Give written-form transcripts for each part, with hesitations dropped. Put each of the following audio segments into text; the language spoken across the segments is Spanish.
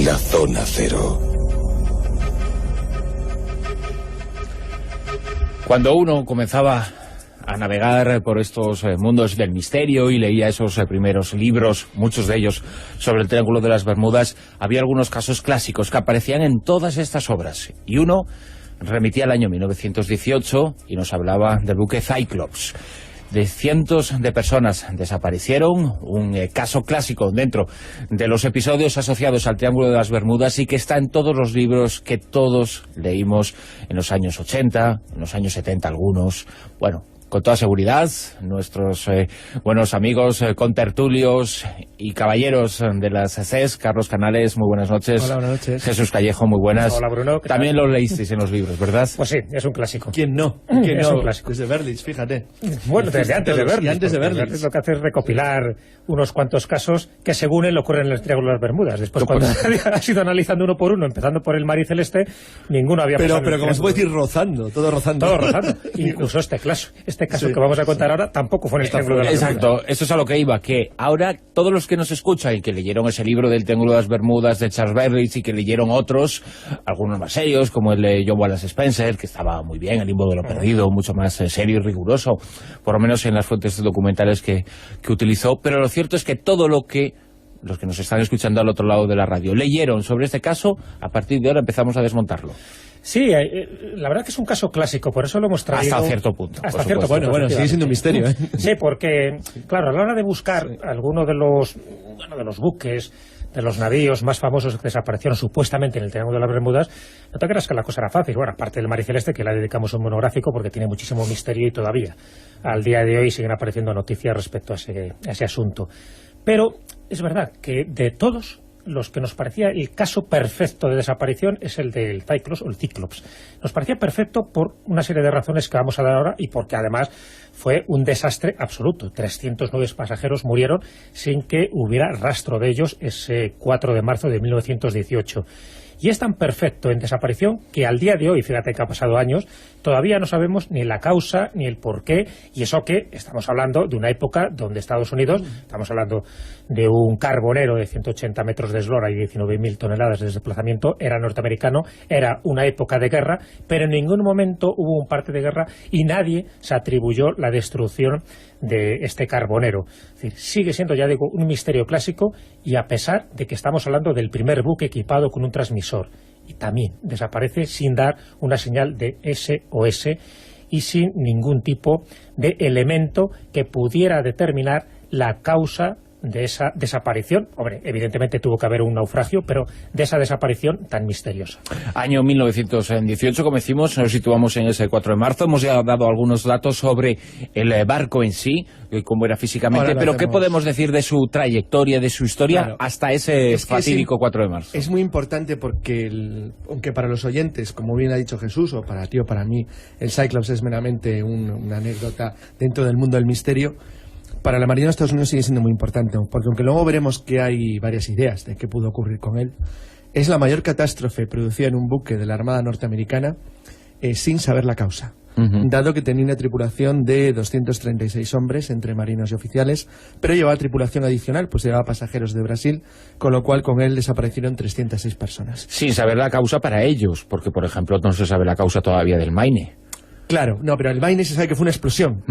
La Zona Cero. Cuando uno comenzaba a navegar por estos mundos del misterio y leía esos primeros libros, muchos de ellos sobre el Triángulo de las Bermudas, había algunos casos clásicos que aparecían en todas estas obras. Y uno remitía al año 1918 y nos hablaba del buque Cyclops. De cientos de personas desaparecieron, un caso clásico dentro de los episodios asociados al Triángulo de las Bermudas y que está en todos los libros que todos leímos en los años 80, en los años 70 algunos. Bueno, con toda seguridad, nuestros buenos amigos, contertulios y caballeros de las CES, Carlos Canales, muy buenas noches. Hola, buenas noches. Jesús Callejo, muy buenas. Hola, Bruno. También lo leísteis en los libros, ¿verdad? Pues sí, es un clásico. ¿Quién no? ¿Quién no? Es un clásico. Desde Berlitz, fíjate. Bueno, desde antes de Berlitz. Antes de Berlitz. Lo que hace es recopilar unos cuantos casos que según él ocurren en el Triángulo de las Bermudas. Después, cuando has ido analizando uno por uno, empezando por el mar y celeste, ninguno había pasado. Pero como se puede decir, rozando, todo rozando. Todo rozando. Incluso este caso sí, que vamos a contar ahora tampoco fue en el Triángulo de las Bermudas. Exacto, eso es a lo que iba, que ahora todos los que nos escuchan y que leyeron ese libro del Triángulo de las Bermudas de Charles Berlitz y que leyeron otros, algunos más serios, como el de John Wallace Spencer, que estaba muy bien, El limbo de lo perdido, mucho más serio y riguroso, por lo menos en las fuentes documentales que utilizó, pero lo cierto es que todo lo que los que nos están escuchando al otro lado de la radio leyeron sobre este caso, a partir de ahora empezamos a desmontarlo. Sí, la verdad que es un caso clásico, por eso lo hemos traído... Hasta cierto punto. Hasta cierto punto. Bueno, sigue siendo un misterio, ¿eh? Sí, porque, claro, a la hora de buscar alguno de los buques, de los navíos más famosos que desaparecieron supuestamente en el Triángulo de las Bermudas, no te creas que la cosa era fácil. Bueno, aparte del mar y celeste, que le dedicamos un monográfico porque tiene muchísimo misterio y todavía al día de hoy siguen apareciendo noticias respecto a ese asunto. Pero es verdad que de todos los que nos parecía el caso perfecto de desaparición es el del Cyclops, o el Cíclops. Nos parecía perfecto por una serie de razones que vamos a dar ahora y porque además fue un desastre absoluto. 309 pasajeros murieron sin que hubiera rastro de ellos ese 4 de marzo de 1918. Y es tan perfecto en desaparición que al día de hoy, fíjate que ha pasado años, todavía no sabemos ni la causa ni el porqué, y eso que estamos hablando de una época donde Estados Unidos, estamos hablando de un carbonero de 180 metros de eslora y 19.000 toneladas de desplazamiento, era norteamericano, era una época de guerra, pero en ningún momento hubo un parte de guerra y nadie se atribuyó la destrucción de este carbonero. Es decir, sigue siendo, ya digo, un misterio clásico, y a pesar de que estamos hablando del primer buque equipado con un transmisor, y también desaparece sin dar una señal de SOS y sin ningún tipo de elemento que pudiera determinar la causa de esa desaparición. Hombre, evidentemente tuvo que haber un naufragio, pero de esa desaparición tan misteriosa. Año 1918, como decimos, nos situamos en ese 4 de marzo. Hemos ya dado algunos datos sobre el barco en sí, cómo era físicamente, pero ¿qué podemos decir de su trayectoria, de su historia, hasta ese fatídico 4 de marzo? Es muy importante porque, aunque para los oyentes, como bien ha dicho Jesús, o para ti o para mí, el Cyclops es meramente una anécdota dentro del mundo del misterio, para la Marina de Estados Unidos sigue siendo muy importante, porque aunque luego veremos que hay varias ideas de qué pudo ocurrir con él, es la mayor catástrofe producida en un buque de la Armada norteamericana sin saber la causa, dado que tenía una tripulación de 236 hombres, entre marinos y oficiales, pero llevaba tripulación adicional, pues llevaba pasajeros de Brasil, con lo cual con él desaparecieron 306 personas. Sin saber la causa para ellos, porque por ejemplo no se sabe la causa todavía del Maine. Claro, no, pero el Maine se sabe que fue una explosión.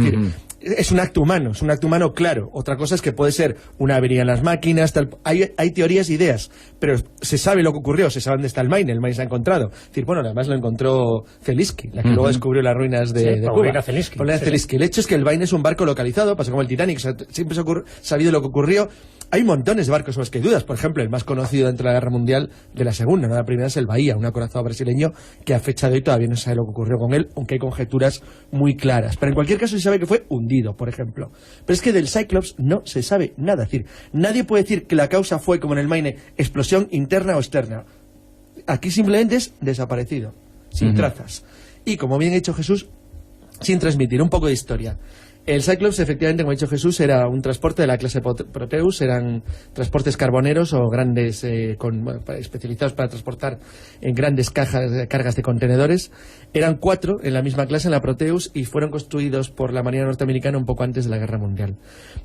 Es un acto humano, claro. Otra cosa es que puede ser una avería en las máquinas, tal. Hay teorías e ideas, pero se sabe lo que ocurrió, se sabe dónde está el Maine se ha encontrado. Es decir, bueno, además lo encontró Zelinsky, la que luego descubrió las ruinas de Cuba. Zelinsky. El hecho es que el Maine es un barco localizado, pasa como el Titanic, siempre se ha sabido lo que ocurrió. Hay montones de barcos sobre los que hay dudas. Por ejemplo, el más conocido dentro de la Guerra Mundial de la Segunda, no la Primera, es el Bahía, un acorazado brasileño que a fecha de hoy todavía no se sabe lo que ocurrió con él, aunque hay conjeturas muy claras. Pero en cualquier caso se sabe que fue hundido, por ejemplo. Pero es que del Cyclops no se sabe nada. Es decir, nadie puede decir que la causa fue, como en el Maine, explosión interna o externa. Aquí simplemente es desaparecido, sin trazas. Y como bien ha dicho Jesús, sin transmitir un poco de historia. El Cyclops, efectivamente, como ha dicho Jesús, era un transporte de la clase Proteus, eran transportes carboneros o grandes, especializados para transportar en grandes cargas de contenedores. Eran 4 en la misma clase, en la Proteus, y fueron construidos por la Marina norteamericana un poco antes de la Guerra Mundial.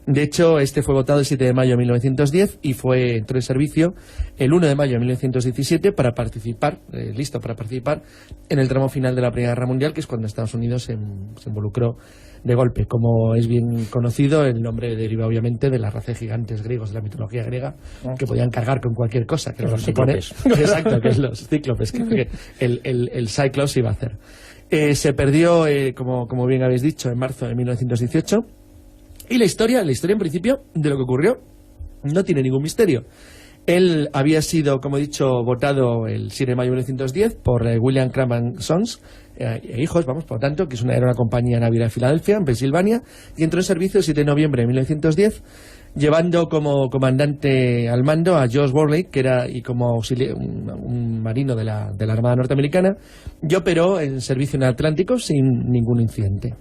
De hecho, este fue votado el 7 de mayo de 1910 y entró en servicio el 1 de mayo de 1917 para participar, listo para participar en el tramo final de la Primera Guerra Mundial, que es cuando Estados Unidos se involucró de golpe. Como es bien conocido, el nombre deriva obviamente de la raza de gigantes griegos de la mitología griega, que podían cargar con cualquier cosa, que los cíclopes. Exacto, que es los cíclopes, que el Cyclops iba a hacer. Se perdió, como bien habéis dicho, en marzo de 1918, y la historia en principio de lo que ocurrió no tiene ningún misterio. Él había sido, como he dicho, votado el 7 de mayo de 1910 por William Cram & Sons, hijos, por tanto, que era una compañía naviera de Filadelfia, en Pensilvania, y entró en servicio el 7 de noviembre de 1910, llevando como comandante al mando a Josh Worley, que era como un marino de la Armada norteamericana, y operó en servicio en el Atlántico sin ningún incidente.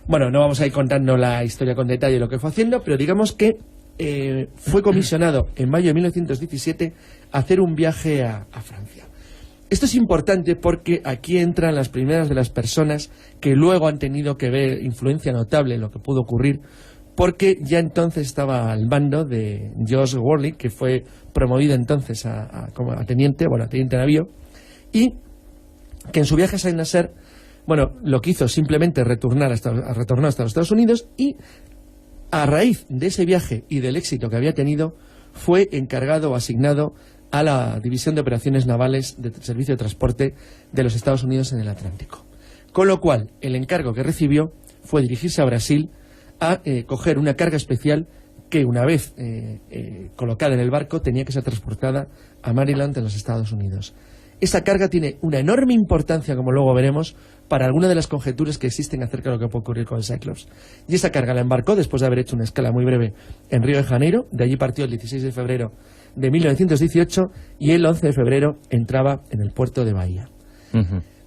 Bueno, no vamos a ir contando la historia con detalle de lo que fue haciendo, pero digamos que fue comisionado en mayo de 1917 a hacer un viaje a Francia. Esto es importante porque aquí entran las primeras de las personas que luego han tenido que ver influencia notable en lo que pudo ocurrir, porque ya entonces estaba al mando de Josh Worley, que fue promovido entonces a teniente, teniente navío, y que en su viaje a Saint Nazaire, lo que hizo simplemente retornar hasta los Estados Unidos, y a raíz de ese viaje y del éxito que había tenido, fue encargado o asignado a la División de Operaciones Navales de Servicio de Transporte de los Estados Unidos en el Atlántico. Con lo cual, el encargo que recibió fue dirigirse a Brasil a coger una carga especial que, una vez colocada en el barco, tenía que ser transportada a Maryland, en los Estados Unidos. Esa carga tiene una enorme importancia, como luego veremos, para algunas de las conjeturas que existen acerca de lo que puede ocurrir con el Cyclops. Y esa carga la embarcó después de haber hecho una escala muy breve en Río de Janeiro. De allí partió el 16 de febrero de 1918 y el 11 de febrero entraba en el puerto de Bahía.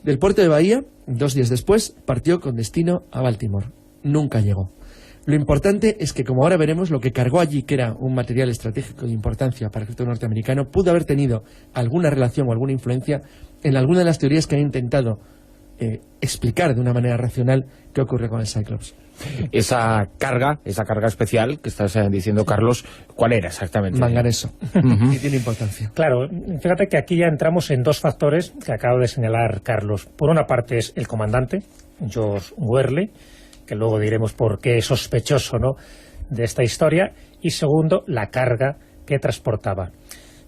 Del puerto de Bahía, 2 días después, partió con destino a Baltimore. Nunca llegó. Lo importante es que, como ahora veremos, lo que cargó allí, que era un material estratégico de importancia para el ejército norteamericano, pudo haber tenido alguna relación o alguna influencia en alguna de las teorías que han intentado explicar de una manera racional qué ocurre con el Cyclops. Esa carga especial que estás diciendo, Carlos, ¿cuál era exactamente? Manganeso. Y tiene importancia. Claro, fíjate que aquí ya entramos en 2 factores que acabo de señalar Carlos. Por una parte es el comandante, Josh Worley, que luego diremos por qué es sospechoso, ¿no?, de esta historia, y segundo, la carga que transportaba.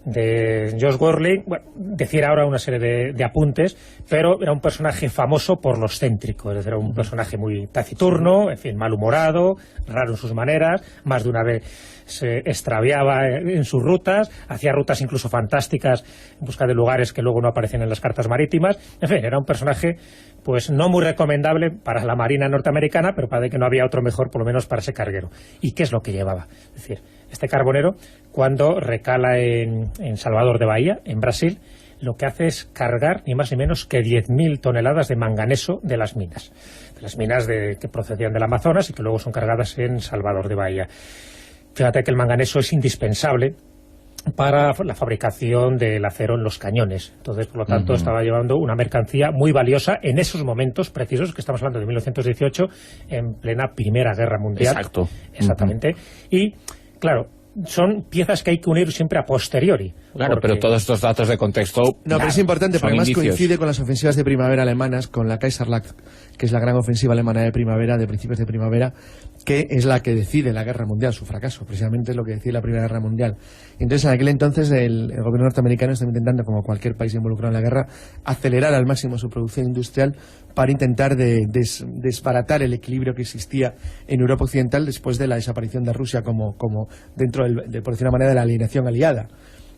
De Josh Worley, decir ahora una serie de apuntes, pero era un personaje famoso por lo excéntrico, es decir, era un personaje muy taciturno, en fin, malhumorado, raro en sus maneras, más de una vez se extraviaba en sus rutas, hacía rutas incluso fantásticas en busca de lugares que luego no aparecen en las cartas marítimas. En fin, era un personaje pues no muy recomendable para la Marina norteamericana, pero parece que no había otro mejor, por lo menos para ese carguero. ¿Y qué es lo que llevaba? Es decir, este carbonero, cuando recala en Salvador de Bahía, en Brasil, lo que hace es cargar ni más ni menos que 10.000 toneladas de manganeso de las minas que procedían del Amazonas y que luego son cargadas en Salvador de Bahía. Fíjate que el manganeso es indispensable para la fabricación del acero en los cañones. Entonces, por lo tanto, estaba llevando una mercancía muy valiosa en esos momentos precisos, que estamos hablando de 1918, en plena Primera Guerra Mundial. Exacto. Exactamente. Y, claro, son piezas que hay que unir siempre a posteriori. Claro, pero todos estos datos de contexto... No, pero es importante, porque además coincide con las ofensivas de primavera alemanas, con la Kaiserlacht, que es la gran ofensiva alemana de primavera, de principios de primavera, que es la que decide la guerra mundial, su fracaso, precisamente es lo que decide la Primera Guerra Mundial. Entonces, en aquel entonces, el gobierno norteamericano está intentando, como cualquier país involucrado en la guerra, acelerar al máximo su producción industrial para intentar desbaratar el equilibrio que existía en Europa Occidental después de la desaparición de Rusia como dentro, por decir una manera, de la alineación aliada.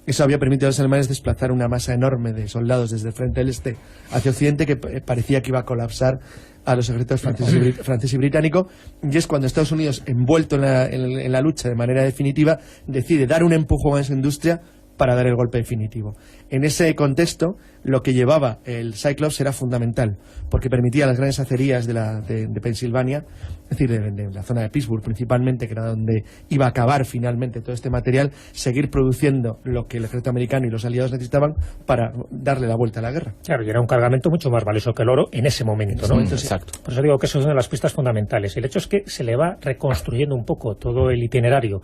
Eso había permitido a los alemanes desplazar una masa enorme de soldados desde el frente del este hacia Occidente, que parecía que iba a colapsar a los ejércitos francés y británico, y es cuando Estados Unidos, envuelto en la lucha de manera definitiva, decide dar un empujón a esa industria para dar el golpe definitivo. En ese contexto, lo que llevaba el Cyclops era fundamental, porque permitía a las grandes acerías de Pensilvania, es decir, de la zona de Pittsburgh principalmente, que era donde iba a acabar finalmente todo este material, seguir produciendo lo que el ejército americano y los aliados necesitaban para darle la vuelta a la guerra. Claro, y era un cargamento mucho más valioso que el oro en ese momento, ¿no? Exacto. Por eso digo que eso es una de las pistas fundamentales. El hecho es que se le va reconstruyendo un poco todo el itinerario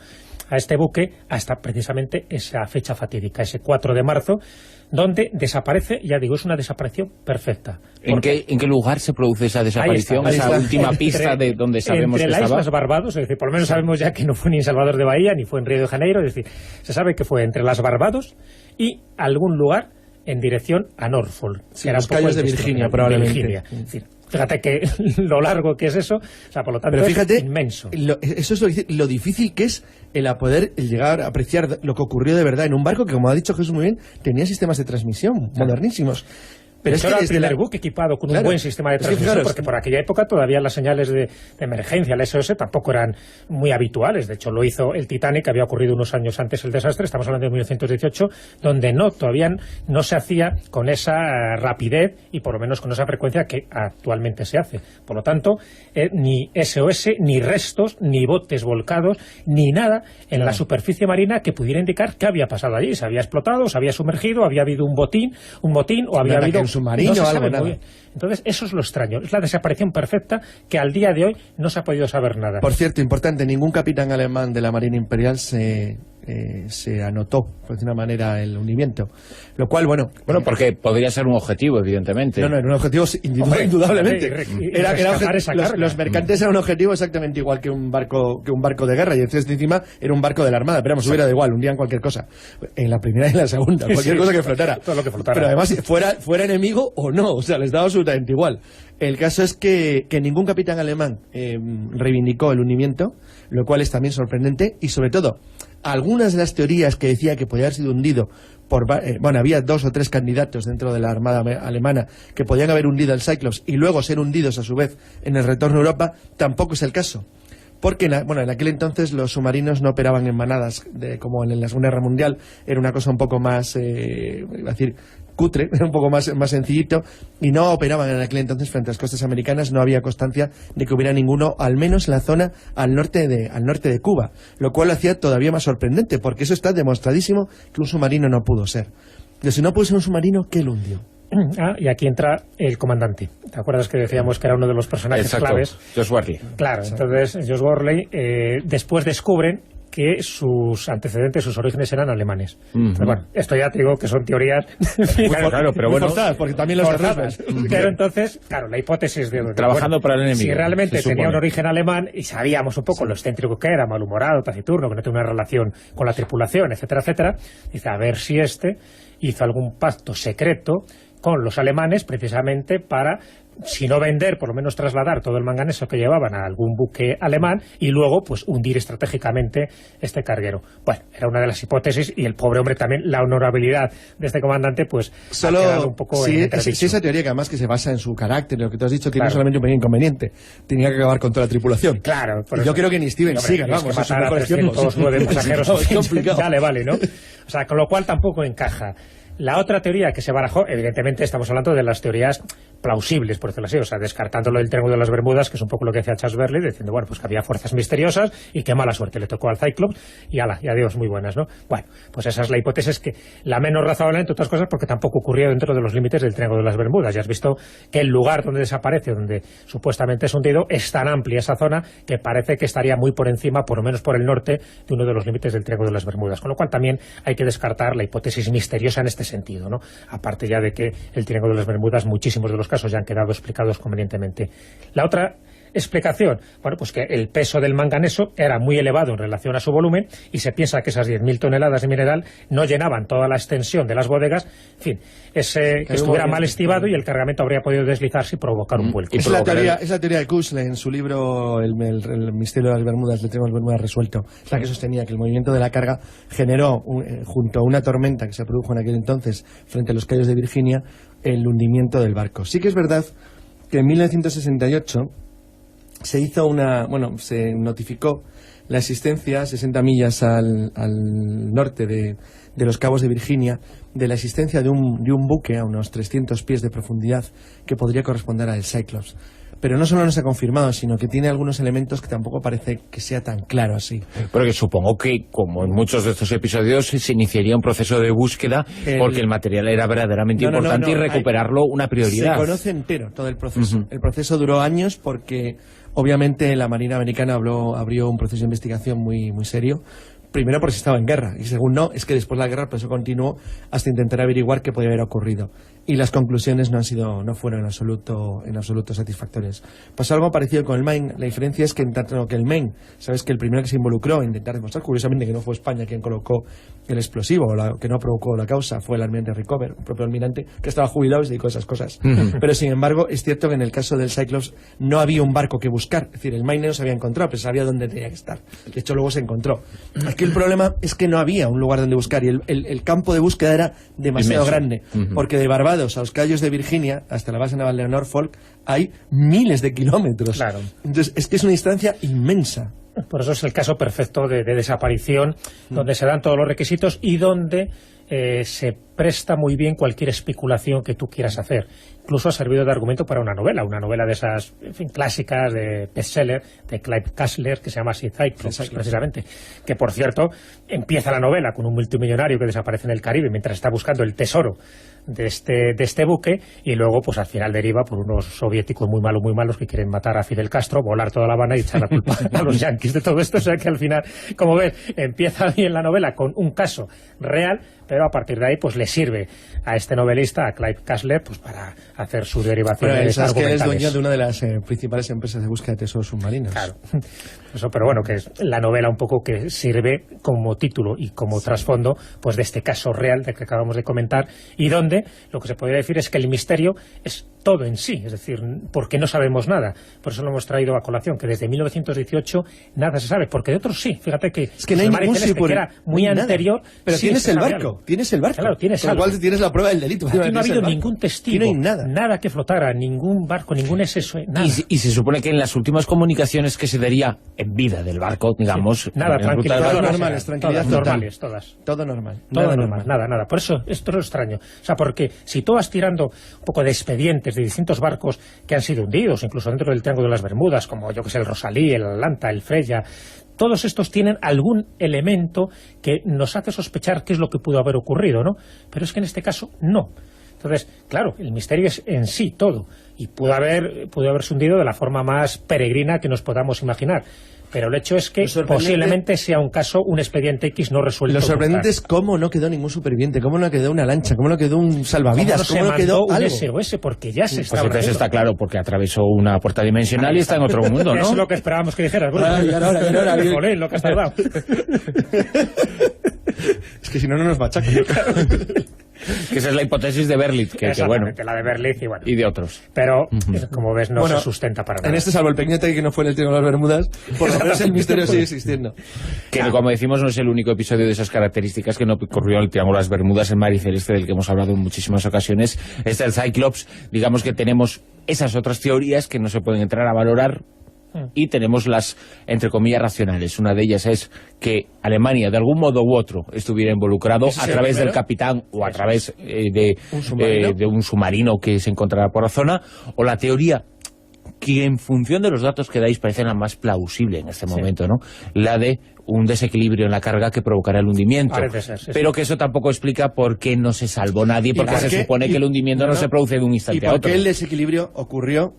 a este buque hasta precisamente esa fecha fatídica, ese 4 de marzo, donde desaparece, ya digo, es una desaparición perfecta. ¿En qué lugar se produce esa desaparición? Ahí está. Esa última pista de donde sabemos que estaba. Entre las Islas Barbados, es decir, por lo menos sabemos ya que no fue ni en Salvador de Bahía, ni fue en Río de Janeiro, es decir, se sabe que fue entre las Barbados y algún lugar en dirección a Norfolk. Sí, los cayos de Virginia, probablemente. Es decir, fíjate que lo largo que es eso, o sea, por lo tanto, pero fíjate, es inmenso. Eso es lo difícil que es el llegar a apreciar lo que ocurrió de verdad en un barco que, como ha dicho Jesús muy bien, tenía sistemas de transmisión modernísimos. Pero era el primer buque equipado con un buen sistema de transmisión, porque por aquella época todavía las señales de emergencia, el SOS, tampoco eran muy habituales. De hecho, lo hizo el Titanic, que había ocurrido unos años antes el desastre, estamos hablando de 1918, donde todavía no se hacía con esa rapidez y por lo menos con esa frecuencia que actualmente se hace. Por lo tanto, ni SOS, ni restos, ni botes volcados, ni nada en la superficie marina que pudiera indicar qué había pasado allí. Se había explotado, se había sumergido, había habido un motín o había habido submarino o algo, nada. Entonces, eso es lo extraño. Es la desaparición perfecta que al día de hoy no se ha podido saber nada. Por cierto, importante, ningún capitán alemán de la Marina Imperial se anotó, por decir una manera, el hundimiento. Lo cual, bueno... porque podría ser un objetivo, evidentemente. No, era un objetivo indudablemente. Los mercantes eran un objetivo exactamente igual que un barco de guerra, y entonces encima era un barco de la Armada, pero vamos, hubiera da igual, hundían cualquier cosa. En la primera y en la segunda, cualquier cosa que flotara. Todo lo que flotara. Pero además, fuera enemigo o no, o sea, les daba absolutamente igual. El caso es que ningún capitán alemán reivindicó el hundimiento, lo cual es también sorprendente, y sobre todo, algunas de las teorías que decía que podía haber sido hundido había 2 o 3 candidatos dentro de la Armada alemana que podían haber hundido el Cyclops y luego ser hundidos a su vez en el retorno a Europa, tampoco es el caso. Porque en aquel entonces los submarinos no operaban en manadas, como en la Segunda Guerra Mundial, era una cosa un poco más, iba a decir, cutre, un poco más sencillito, y no operaban en aquel entonces frente a las costas americanas. No había constancia de que hubiera ninguno, al menos en la zona al norte de Cuba, lo cual lo hacía todavía más sorprendente, porque eso está demostradísimo que un submarino no pudo ser. Pero si no pudo ser un submarino, ¿qué lo hundió? Y aquí entra el comandante. ¿Te acuerdas que decíamos que era uno de los personajes claves? Josh Worley. Claro, entonces Josh Worley después descubren que sus antecedentes, sus orígenes eran alemanes. Pero bueno, esto ya te digo que son teorías claro, pero bueno, forzadas, porque también los forzadas. Pero entonces, claro, la hipótesis de trabajando para el enemigo. Si realmente tenía un origen alemán y sabíamos un poco lo excéntrico que era, malhumorado, taciturno, que no tenía una relación con la tripulación, etcétera, etcétera, dice, a ver si hizo algún pacto secreto con los alemanes precisamente para, si no vender, por lo menos trasladar todo el manganeso que llevaban a algún buque alemán y luego pues hundir estratégicamente este carguero. Bueno, era una de las hipótesis, y el pobre hombre también, la honorabilidad de este comandante pues ha quedado un poco en entredicho. Sí, esa teoría que además que se basa en su carácter, lo que tú has dicho, tiene solamente un pequeño inconveniente: tenía que acabar con toda la tripulación. Claro, yo creo que ni Steven Seagal, vamos, que matar a 309 pasajeros, es complicado. Vale, ¿no? O sea, con lo cual tampoco encaja. La otra teoría que se barajó, evidentemente estamos hablando de las teorías plausibles, por decirlo así, o sea, descartándolo del Triángulo de las Bermudas, que es un poco lo que decía Charles Berkeley, diciendo, bueno, pues que había fuerzas misteriosas y qué mala suerte le tocó al Cyclops, y adiós, muy buenas, ¿no? Bueno, pues esa es la hipótesis, que la menos razonable, entre otras cosas, porque tampoco ocurrió dentro de los límites del Triángulo de las Bermudas. Ya has visto que el lugar donde desaparece, donde supuestamente es hundido, es tan amplia esa zona que parece que estaría muy por encima, por lo menos por el norte, de uno de los límites del Triángulo de las Bermudas, con lo cual también hay que descartar la hipótesis misteriosa en este sentido, ¿no? Aparte ya de que el Triángulo de las Bermudas, muchísimos de los casos ya han quedado explicados convenientemente. La otra explicación, bueno, pues que el peso del manganeso era muy elevado en relación a su volumen, y se piensa que esas 10.000 toneladas de mineral no llenaban toda la extensión de las bodegas. En fin, que estuviera mal estivado y el cargamento habría podido deslizarse y provocar un vuelco. Es la teoría de Kushner en su libro El misterio de las Bermudas, el Triángulo de las Bermudas resuelto. Es la que sostenía que el movimiento de la carga generó, junto a una tormenta que se produjo en aquel entonces frente a los cayos de Virginia, el hundimiento del barco. Sí que es verdad que en 1968 se notificó la existencia, 60 millas al norte de los Cabos de Virginia, de la existencia de un buque a unos 300 pies de profundidad que podría corresponder al Cyclops. Pero no solo no se ha confirmado, sino que tiene algunos elementos que tampoco parece que sea tan claro así. Porque supongo que, como en muchos de estos episodios, se iniciaría un proceso de búsqueda porque el material era verdaderamente importante y recuperarlo una prioridad. Se conoce entero todo el proceso. El proceso duró años porque, obviamente, la Marina Americana abrió un proceso de investigación muy, muy serio. Primero porque se estaba en guerra, y segundo, es que después de la guerra el proceso continuó hasta intentar averiguar qué podía haber ocurrido. Y las conclusiones no fueron en absoluto satisfactorias. Pasó algo parecido con el Maine. La diferencia es que en tanto que el Maine, sabes que el primero que se involucró en intentar demostrar, curiosamente, que no fue España quien colocó el explosivo, o que no provocó la causa, fue el almirante Rickover, un propio almirante que estaba jubilado y se dedicó a esas cosas. Pero sin embargo, es cierto que en el caso del Cyclops no había un barco que buscar. Es decir, el Maine no se había encontrado, pero sabía dónde tenía que estar. De hecho, luego se encontró. Aquí el problema es que no había un lugar donde buscar, y el campo de búsqueda era demasiado grande, porque de Barbados a los Cayos de Virginia hasta la base naval de Norfolk hay miles de kilómetros. Claro. Entonces es que es una distancia inmensa. Por eso es el caso perfecto de desaparición, donde se dan todos los requisitos y donde se presta muy bien cualquier especulación que tú quieras hacer. Incluso ha servido de argumento para una novela de esas, en fin, clásicas de bestseller de Clive Cussler, que se llama así Cyclops, precisamente. Que, por cierto, empieza la novela con un multimillonario que desaparece en el Caribe mientras está buscando el tesoro de este buque, y luego, pues al final deriva por unos soviéticos muy malos que quieren matar a Fidel Castro, volar toda La Habana y echar la culpa a los yanquis de todo esto. O sea que al final, como ves, empieza bien la novela con un caso real, pero a partir de ahí pues le sirve a este novelista, a Clive Cussler, pues para hacer sus derivaciones argumentales. Que él es dueño de una de las principales empresas de búsqueda de tesoros submarinos. Claro. Eso, pero bueno, que es la novela un poco que sirve como título y como trasfondo pues de este caso real del que acabamos de comentar, y donde lo que se podría decir es que el misterio es todo en sí, es decir, porque no sabemos nada. Por eso lo hemos traído a colación, que desde 1918 nada se sabe, porque de otros sí. Fíjate que es que no hay ningún que era muy anterior. Pero sí, tienes el barco, Claro, tienes con lo cual tienes la prueba del delito. Aquí no ha habido ningún testigo, no hay nada que flotara, ningún barco, ningún SS, nada. Y se supone que en las últimas comunicaciones que se daría en vida del barco, digamos... Nada, tranquilidad. Todas normales, tranquilidad normales, todas. Todo normal. Todo normal, nada. Por eso esto es extraño. O sea, porque si tú vas tirando un poco de expedientes de distintos barcos que han sido hundidos, incluso dentro del Triángulo de las Bermudas, como yo que sé, el Rosalí, el Atlanta, el Freya, todos estos tienen algún elemento que nos hace sospechar qué es lo que pudo haber ocurrido, ¿no? Pero es que en este caso no. Entonces, claro, el misterio es en sí todo, y pudo haberse hundido de la forma más peregrina que nos podamos imaginar. Pero el hecho es que posiblemente sea un caso, un expediente X no resuelto. Lo sorprendente es cómo no quedó ningún superviviente, cómo no quedó una lancha, cómo no quedó un salvavidas, cómo no quedó un algo. SOS, porque ya se está... Pues entonces está claro, porque atravesó una puerta dimensional y está en otro mundo, ¿no? Eso es lo que esperábamos que dijeras. Bueno, jolín, lo que has tardado. Es que si no nos machacan. Que esa es la hipótesis de Berlitz, que bueno, la de Berlitz y de otros. Pero, como ves, no se sustenta para nada. En este, salvo el pequeño detalle que no fue en el Triángulo de las Bermudas, por lo menos el misterio sigue existiendo. Que como decimos, no es el único episodio de esas características que no ocurrió en el Triángulo de las Bermudas, el Mar y Celeste, del que hemos hablado en muchísimas ocasiones. Este es el Cyclops. Digamos que tenemos esas otras teorías que no se pueden entrar a valorar, y tenemos las, entre comillas, racionales. Una de ellas es que Alemania, de algún modo u otro, estuviera involucrado a través del capitán o a través de un submarino que se encontrará por la zona, o la teoría que en función de los datos que dais parece la más plausible en este momento, ¿no? La de un desequilibrio en la carga que provocará el hundimiento. Parece ser, sí, pero que eso tampoco explica por qué no se salvó nadie, porque se supone que el hundimiento no se produce de un instante a otro. Y por qué el desequilibrio ocurrió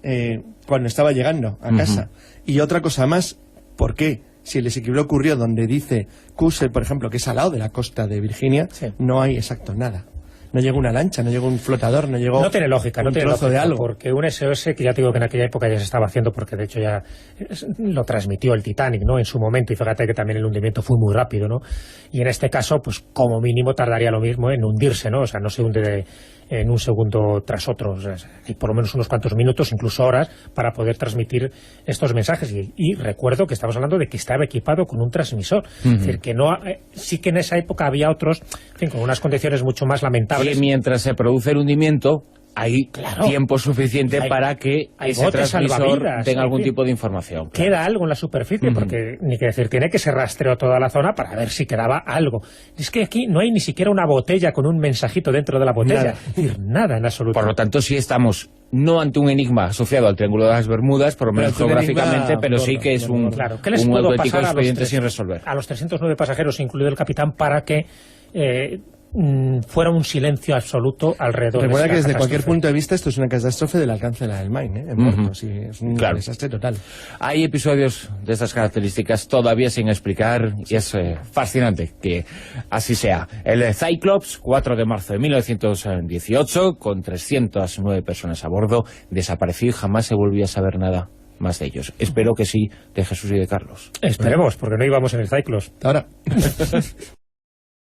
cuando estaba llegando a casa. Y otra cosa más, ¿por qué? Si el desequilibrio ocurrió donde dice Cussler, por ejemplo, que es al lado de la costa de Virginia, no hay nada. No llegó una lancha, no llegó un flotador, no llegó... No tiene lógica, un trozo de algo. Porque un SOS, que ya te digo que en aquella época ya se estaba haciendo, porque de hecho ya lo transmitió el Titanic, ¿no?, en su momento, y fíjate que también el hundimiento fue muy rápido, ¿no? Y en este caso, pues como mínimo tardaría lo mismo en hundirse, ¿no? O sea, no se hunde en un segundo tras otro, o sea, hay por lo menos unos cuantos minutos, incluso horas, para poder transmitir estos mensajes. Y recuerdo que estamos hablando de que estaba equipado con un transmisor. Es decir, que no sí que en esa época había otros, en fin, con unas condiciones mucho más lamentables. Y mientras se produce el hundimiento, hay tiempo suficiente para que ese transmisor tenga algún tipo de información. Queda algo en la superficie, porque, ni que decir, tiene que se rastreó toda la zona para ver si quedaba algo. Es que aquí no hay ni siquiera una botella con un mensajito dentro de la botella. Es decir, nada en absoluto. Por lo tanto, sí estamos no ante un enigma asociado al Triángulo de las Bermudas, por lo menos geográficamente, pero sí que es un auténtico expediente sin resolver. A los 309 pasajeros, incluido el capitán, para que fuera un silencio absoluto alrededor. Recuerda que desde cualquier punto de vista esto es una catástrofe del alcance de la del Maine, en muertos, sí, es un desastre total. Hay episodios de estas características todavía sin explicar y es fascinante que así sea. El Cyclops, 4 de marzo de 1918, con 309 personas a bordo, desapareció y jamás se volvió a saber nada más de ellos. Espero que sí, de Jesús y de Carlos. Esperemos, porque no íbamos en el Cyclops. Ahora.